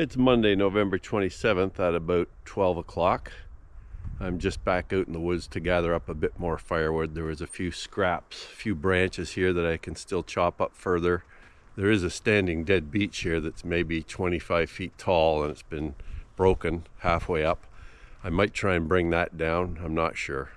It's Monday, November 27th at about 12 o'clock. I'm just back out in the woods to gather up a bit more firewood. There was a few scraps, a few branches here that I can still chop up further. There is a standing dead beech here that's maybe 25 feet tall and it's been broken halfway up. I might try and bring that down, I'm not sure.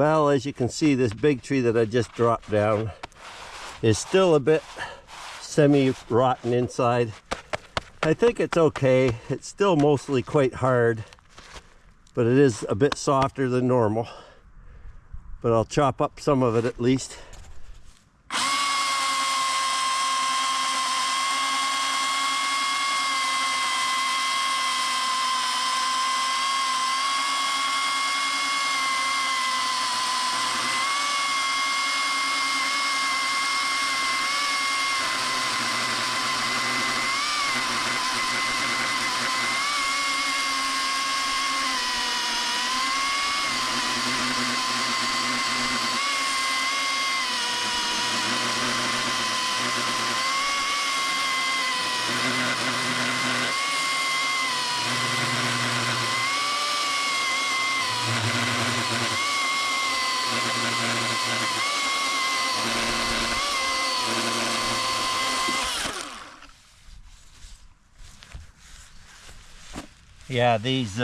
Well, as you can see, this big tree that I just dropped down is still a bit semi-rotten inside. I think it's okay. It's still mostly quite hard, but it is a bit softer than normal. But I'll chop up some of it at least. Yeah, these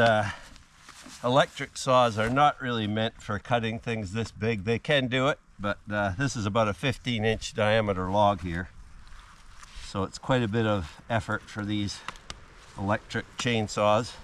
electric saws are not really meant for cutting things this big. They can do it, but this is about a 15-inch diameter log here. So it's quite a bit of effort for these electric chainsaws.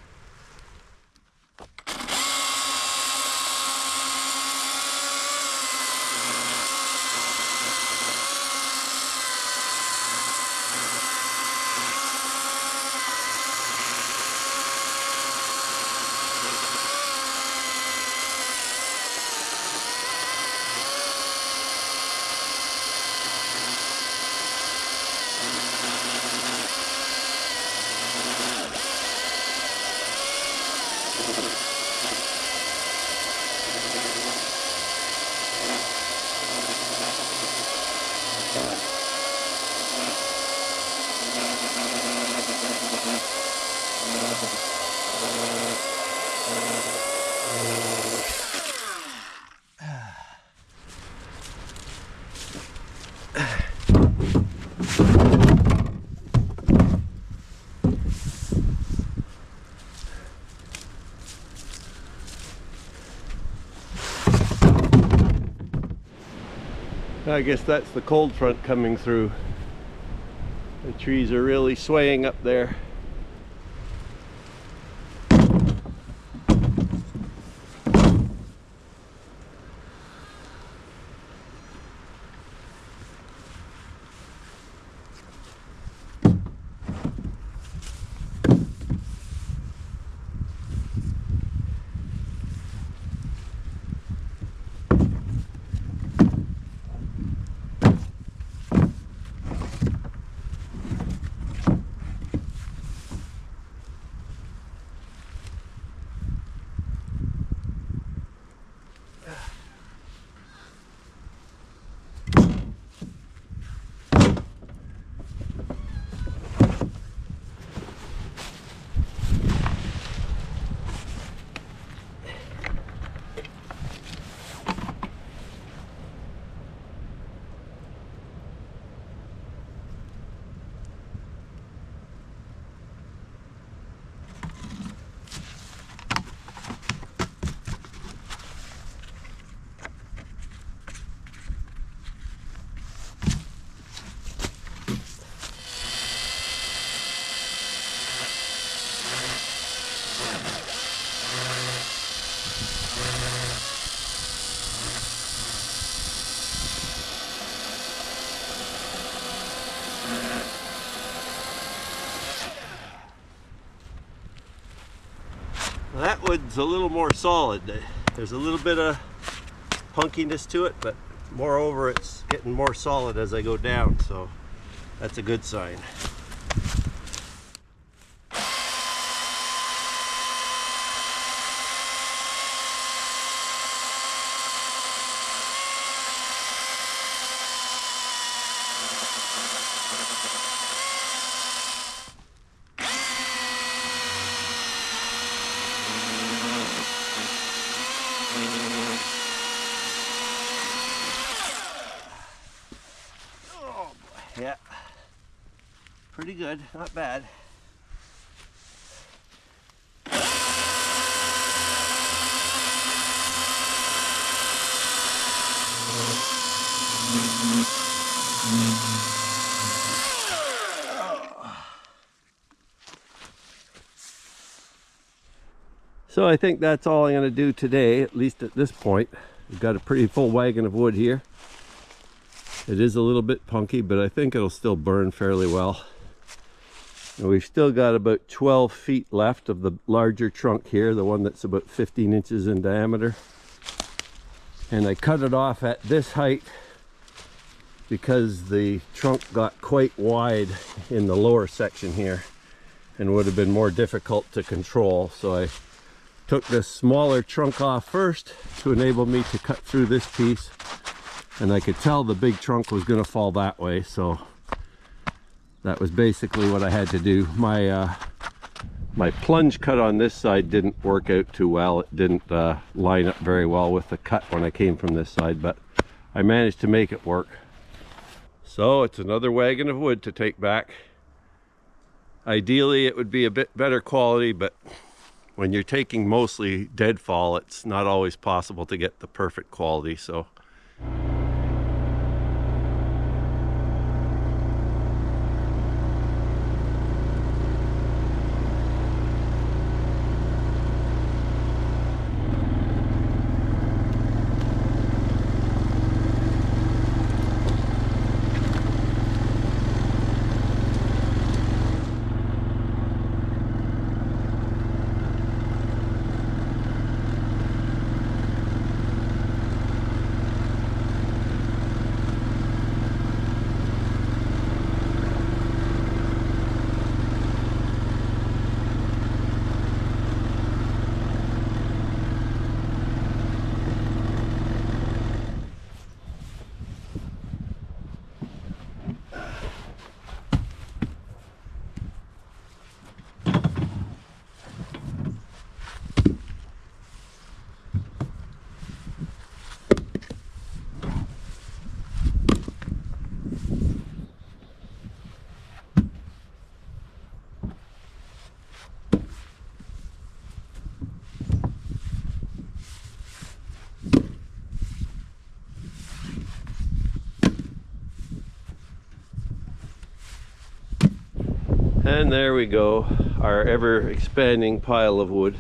I guess that's the cold front coming through. The trees are really swaying up there. That wood's a little more solid. There's a little bit of punkiness to it, but moreover it's getting more solid as I go down, so that's a good sign. Yeah, pretty good, not bad. So I think that's all I'm going to do today, at least at this point. We've got a pretty full wagon of wood here. It is a little bit punky, but I think it'll still burn fairly well. And we've still got about 12 feet left of the larger trunk here, the one that's about 15 inches in diameter. And I cut it off at this height because the trunk got quite wide in the lower section here and would have been more difficult to control. So I took this smaller trunk off first to enable me to cut through this piece, and I could tell the big trunk was going to fall that way, so that was basically what I had to do. My plunge cut on this side didn't work out too well. It didn't line up very well with the cut when I came from this side, but I managed to make it work. So it's another wagon of wood to take back. Ideally it would be a bit better quality, but when you're taking mostly deadfall, it's not always possible to get the perfect quality. So and there we go, our ever expanding pile of wood.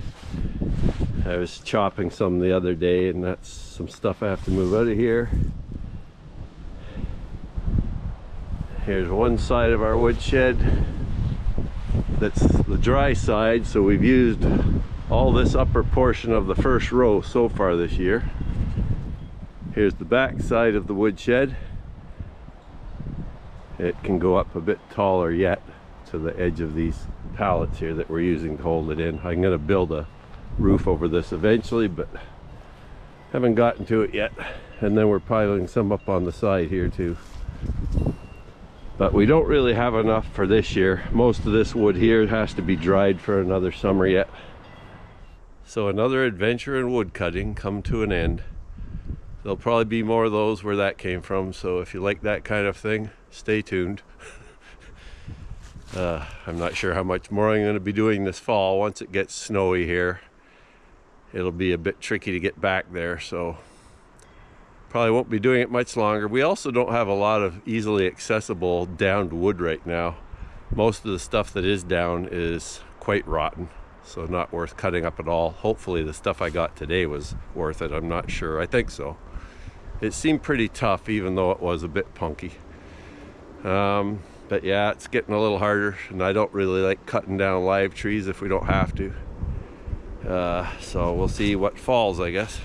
I was chopping some the other day, and that's some stuff I have to move out of here. Here's one side of our woodshed. That's the dry side, so we've used all this upper portion of the first row so far this year. Here's the back side of the woodshed. It can go up a bit taller yet to the edge of these pallets here that we're using to hold it in. I'm going to build a roof over this eventually, but haven't gotten to it yet. And then we're piling some up on the side here too. But we don't really have enough for this year. Most of this wood here has to be dried for another summer yet. So another adventure in wood cutting come to an end. There'll probably be more of those where that came from, so if you like that kind of thing, stay tuned. I'm not sure how much more I'm going to be doing this fall. Once it gets snowy here, it'll be a bit tricky to get back there, so probably won't be doing it much longer. We also don't have a lot of easily accessible downed wood right now. Most of the stuff that is down is quite rotten, so not worth cutting up at all. Hopefully the stuff I got today was worth it. I'm not sure. I think so. It seemed pretty tough, even though it was a bit punky. But yeah, it's getting a little harder, and I don't really like cutting down live trees if we don't have to. So we'll see what falls, I guess.